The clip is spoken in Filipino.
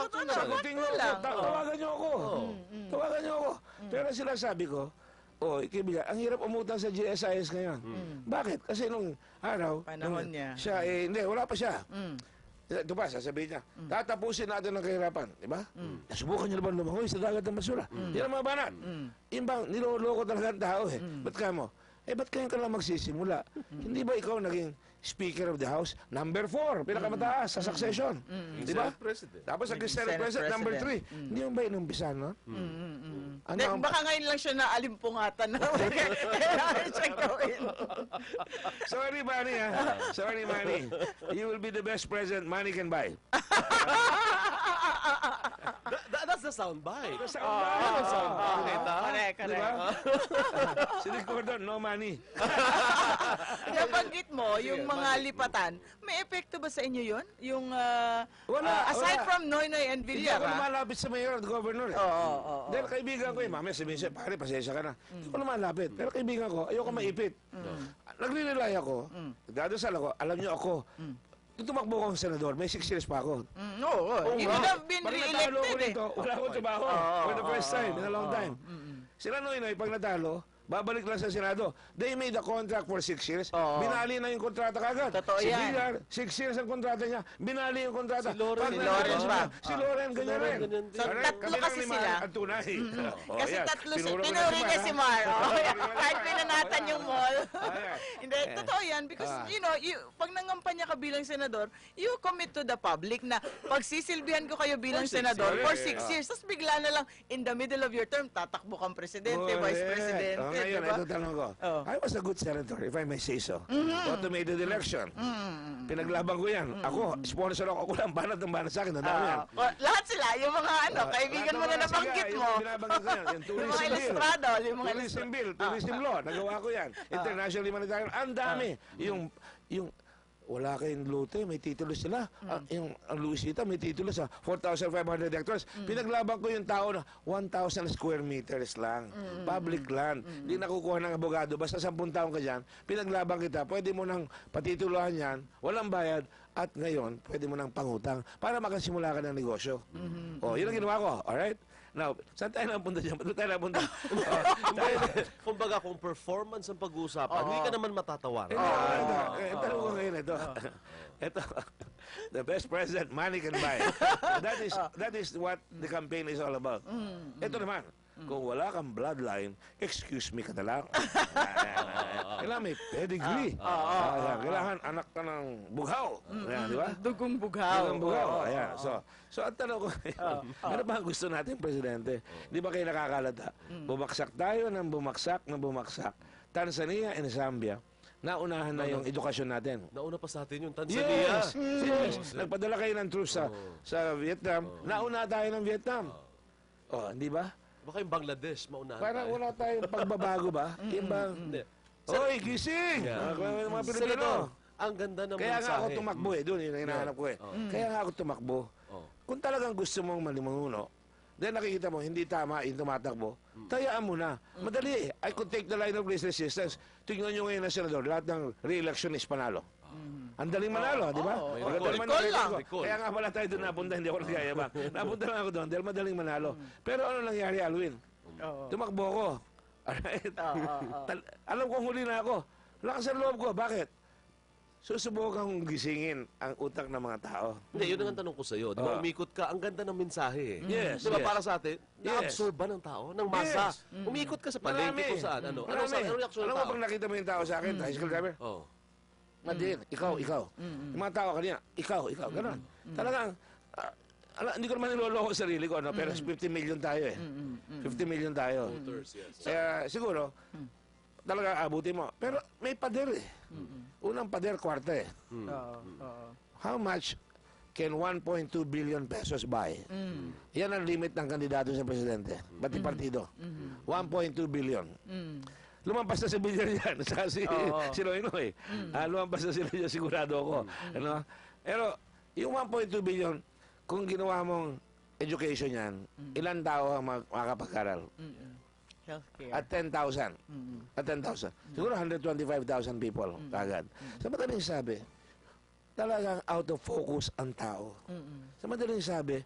Sagutin mo ako, tawagan niyo ako. Tawagan niyo ako. Pero sila sabi ko, kaibigan, ang hirap umutang sa GSIS ngayon. Bakit? Kasi nung araw, panahon niya. Siya, hindi, wala pa siya. Ito pa, sasabihin niya, tatapusin natin ang kahirapan. Di ba? Nasubukan niyo na ba lumangoy sa dagat ng basura? Yan ang mga banat. Yung bang, niloloko talaga ang tao eh. Ba't ka mo? Ba't kayo ka lang magsisimula? Hindi ba ikaw naging Speaker of the House? Number 4, pinakamataas sa succession. Di ba? Tapos ang Senate President, number 3. Hindi mo ba inumpisan, no? Baka ngayon lang siya naalimpungatan na kailangan siya gawin. Sorry, Manny, ha? Sorry, Manny. You will be the best president money can buy. That's the soundbite. That's the soundbite. Correct. Diba? Si Rick Gordon, no money. Nabanggit mo, yung mga lipatan, may epekto ba sa inyo yun? Yung, aside wala. from Noynoy and Hindi ako Villar, lumalapit sa mayor at governor eh. Dahil kaibigan ko mamaya sabihin siya, pare, pasensya ka na. Hindi ko lumalapit. Pero kaibigan ko, ayoko maipit. Nagre-rely ako, dadasal ako, alam niyo ako, nung tumakbo ko ng senador, may 6 years pa ako. you would have been Pag natalo ko re-elected eh. dito, wala akong trabaho. For the first time in a long time. Sila Noynoy, pag natalo, babalik lang sa Senado. They made a contract for 6 years. Binali na yung kontrata kagad. Totoo si yan. Villar, 6 years ang kontrata niya. Binali yung kontrata. Si Loren, Pag si natalo Loren siya, pa. Si Loren, ganyan rin. So, Alright, tatlo kami kasi lang ni sila. Mar At tunay. Kasi Yan. tatlo Tinuro ko na pinuri niya si Mar. Kahit pinanatan Ayan. yung mall. Ayan. Hindi, totoo yan. Because, pag nangampanya ka bilang senador, you commit to the public na pagsisilbihan ko kayo bilang senador for 6 years. Tapos bigla na lang, in the middle of your term, tatakbo kang presidente, vice presidente. Ngayon, diba? ito tanong ko. I was a good senator, if I may say so. Automated election. Pinaglaban ko yan. Ako, sponsor ako. Ako lang, banat ng banat sa akin. Tandaan mo yan. Lahat sila, yung mga kaibigan mo na nabanggit mo. Yung binabanggit ko yan. Yung Yung mga tourism bill. ilustrado, yung mga Tourism bill, tourism law. Nagawa ko yan. International humanitarian. Ang dami. Yung wala kayong lote, may titulo sila. Ang Luisita, may titulo sa 4,500 hectares. Pinaglaban ko yung tao na 1,000 square meters lang. Public land. Hindi nakukuha ng abogado. Basta 10 taon ka dyan, pinaglaban kita. Pwede mo nang patituluhan yan, walang bayad, at ngayon, pwede mo nang pangutang para makasimula ka ng negosyo. Yun ang ginawa ko. Alright? Now, saan tayo napunta dyan? Ba't tayo napunta? Kumbaga, kung performance ang pag-uusapan, hindi ka naman matatawaran. Tanong ko ngayon ito. Ito, the best president money can buy. That is what the campaign is all about. Ito naman, kung wala kang bloodline, excuse me ka na lang. Kailangan may pedigree. Kailangan anak ka ng bughaw. Di ba? Dugong bughaw. Dugong bughaw. Ayan. So, ang tanong ko, ano ba ang gusto natin, Presidente? Di ba kayo nakakalata? Bumaksak tayo ng bumaksak. Tanzania and Zambia, naunahan na yung edukasyon natin. Nauna pa sa atin yung Tanzania. Yes. Nagpadala kayo ng troops sa Vietnam. Nauna tayo ng Vietnam. Hindi ba? Baka yung Bangladesh, maunahan Parang tayo. wala tayong pagbabago ba? Yung bang, Hindi. Oy, gising! Mga Pilipino. Ang ganda ng Kaya nga ako mensahe. tumakbo doon yung hinahanap ko Kaya nga ako tumakbo. Kung talagang gusto mong malimanguno, then nakikita mo, hindi tama yung tumatakbo, tayaan mo na. Madali I could take the line of least resistance. Tingnan nyo ngayon na senador, lahat ng re-election is panalo. Ang daling manalo, di ba? Recall lang. Kaya nga pala tayo doon napunta, hindi ako nagkayabang. Napunta lang ako doon dahil madaling manalo. Pero ano nangyari, Alwin? Tumakbo ko. Alright? Alam kong huli na ako. Lakas ang loob ko. Bakit? Susubukan kong gisingin ang utak ng mga tao. Hindi, yun ang tanong ko sa'yo. Di ba, umikot ka, ang ganda ng mensahe. Yes, Di ba, yes. para sa atin, na-absorb ba ng tao, ng masa? Yes. Umikot ka sa palengke kung saan. Ano reaksyon Alam ng mo tao? pag nakita mo yung tao sa akin, tricycle driver? Madin, ikaw. Yung mga tao kanina, ikaw, gano'n. Talagang, hindi ko naman niloloko sa sarili ko, pero 50 million tayo 50 million tayo. Kaya siguro, talaga abutin mo. Pero may pader Unang pader, kwarta How much can 1.2 billion pesos buy? Yan ang limit ng kandidato sa presidente. Pati partido. 1.2 billion. Lumampas na sa billion yan. Si Noynoy. Lumampas na sila dyan, sigurado ako. Pero yung 1.2 billion, kung ginawa mong education yan, ilan tao ang makakapag-aral? Healthcare. At 10,000. At 10,000. Siguro 125,000 people kagad. Sa madaling sabi, talagang out of focus ang tao. Sa madaling sabi,